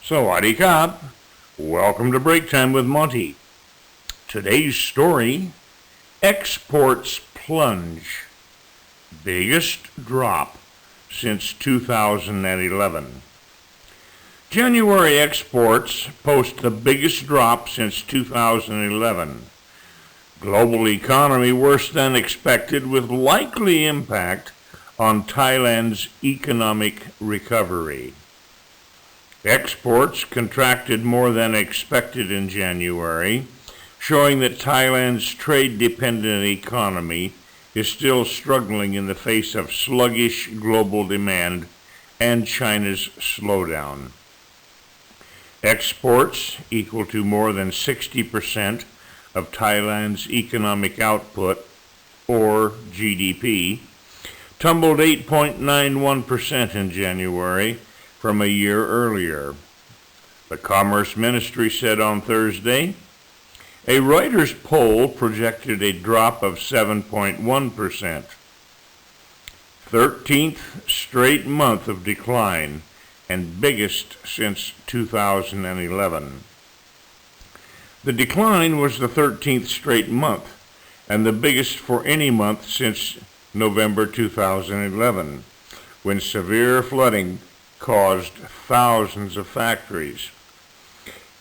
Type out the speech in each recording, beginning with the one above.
Sawadee Kap. Welcome to Break Time with Monte. Today's story, exports plunge. Biggest drop since 2011. January exports post the biggest drop since 2011. Global economy worse than expected with likely impact on Thailand's economic recovery. Exports contracted more than expected in January, showing that Thailand's trade-dependent economy is still struggling in the face of sluggish global demand and China's slowdown. Exports, equal to more than 60% of Thailand's economic output, or GDP, tumbled 8.91% in January from a year earlier. The Commerce Ministry said on Thursday, a Reuters poll projected a drop of 7.1%, 13th straight month of decline and biggest since 2011. The decline was the 13th straight month and the biggest for any month since November 2011, when severe flooding caused thousands of factories.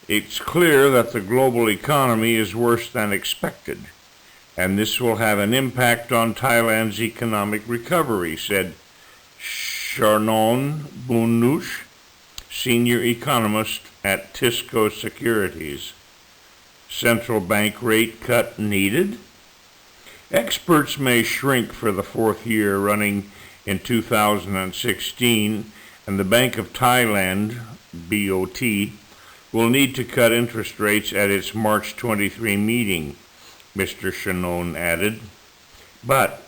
It's clear that the global economy is worse than expected, and this will have an impact on Thailand's economic recovery, said Sharnon Bunush, senior economist at Tisco Securities. Central bank rate cut needed? Experts may shrink for the fourth year running in 2016, and the Bank of Thailand, BOT, will need to cut interest rates at its March 23 meeting, Mr. Shannon added. But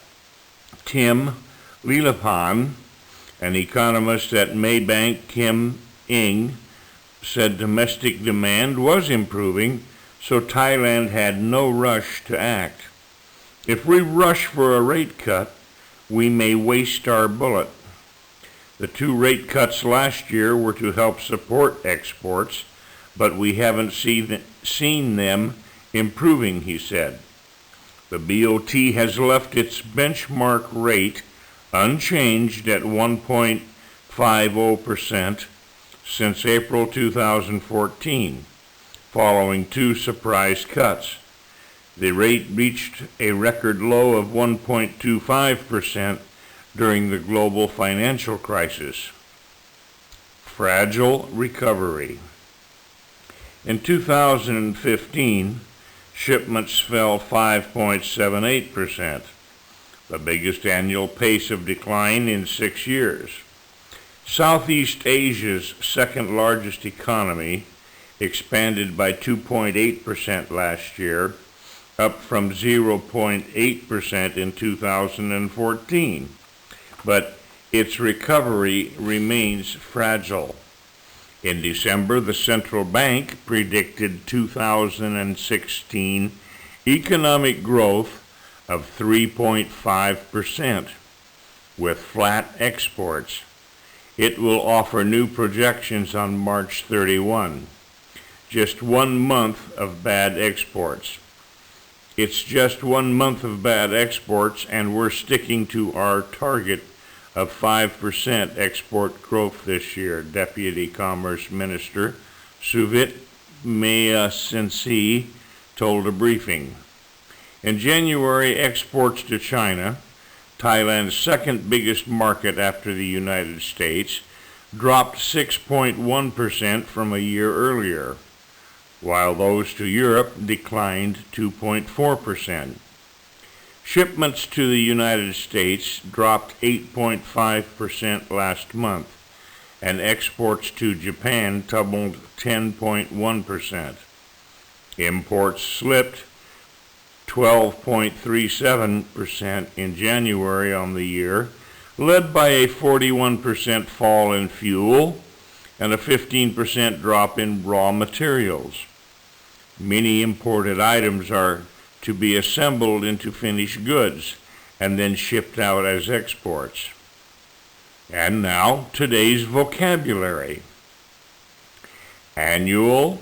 Tim Lilapan, an economist at Maybank Kim Ing, said domestic demand was improving, so Thailand had no rush to act. If we rush for a rate cut, we may waste our bullet. The two rate cuts last year were to help support exports, but we haven't seen them improving, he said. The BOT has left its benchmark rate unchanged at 1.50% since April 2014, following two surprise cuts. The rate reached a record low of 1.25% during the global financial crisis. Fragile recovery. In 2015, shipments fell 5.78%, the biggest annual pace of decline in 6 years. Southeast Asia's second largest economy expanded by 2.8% last year, up from 0.8% in 2014. But its recovery remains fragile. In December, the central bank predicted 2016 economic growth of 3.5%, with flat exports. It will offer new projections on March 31. Just 1 month of bad exports. It's just 1 month of bad exports, and we're sticking to our target of 5% export growth this year, Deputy Commerce Minister Suvit Mayasinsi told a briefing. In January, exports to China, Thailand's second biggest market after the United States, dropped 6.1% from a year earlier, while those to Europe declined 2.4%. Shipments to the United States dropped 8.5% last month, and exports to Japan tumbled 10.1%. Imports slipped 12.37% in January on the year, led by a 41% fall in fuel and a 15% drop in raw materials. Many imported items are to be assembled into finished goods and then shipped out as exports. And now, today's vocabulary. annual,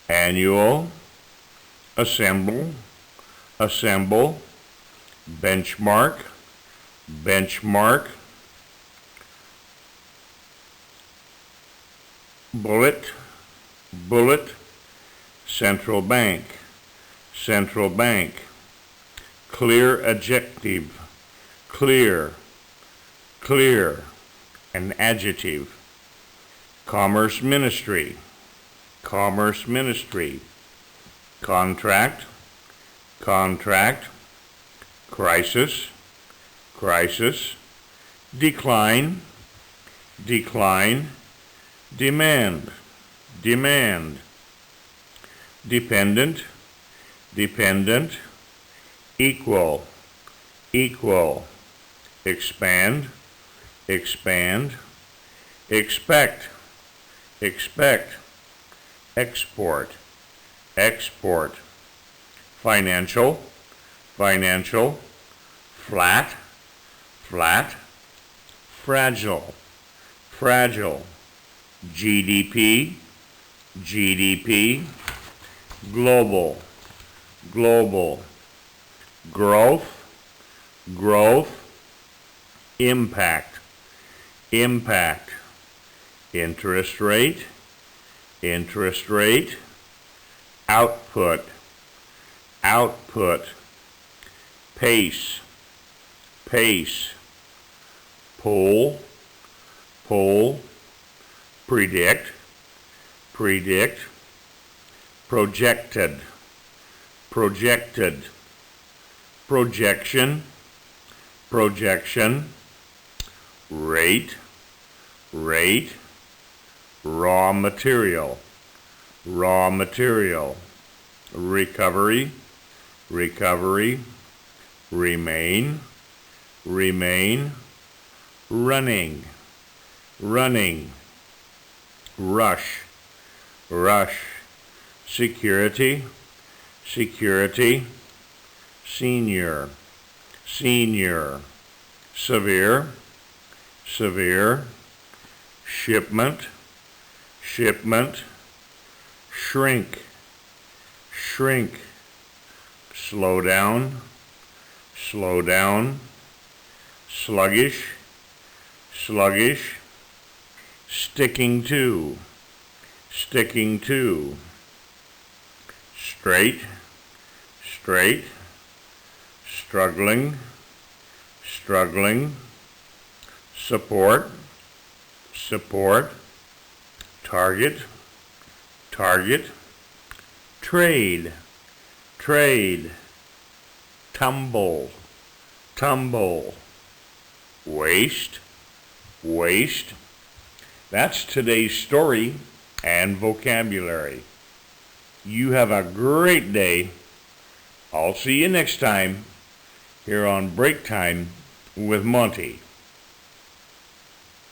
annual, assemble, assemble, benchmark, benchmark, bullet, bullet, central bank, central bank, clear adjective, clear, clear, an adjective, commerce ministry, commerce ministry, contract, contract, crisis, crisis, decline, decline, demand, demand, dependent, dependent, equal, equal, expand, expand, expect, expect, export, export, financial, financial, flat, flat, fragile, fragile, GDP, GDP, global, global, growth, growth, impact, impact, interest rate, interest rate, output, output, pace, pace, pull, pull, predict, predict, projected, projected, projection, projection, rate, rate, raw material, raw material, recovery, recovery, remain, remain, running, running, rush, rush, security, security, senior, senior, severe, severe, shipment, shipment, shrink, shrink, slow down, slow down, sluggish, sluggish, sticking to, sticking to, straight, straight, struggling, struggling, support, support, target, target, trade, trade, tumble, tumble, waste, waste. That's today's story and vocabulary. You have a great day. I'll see you next time here on Break Time with Monte.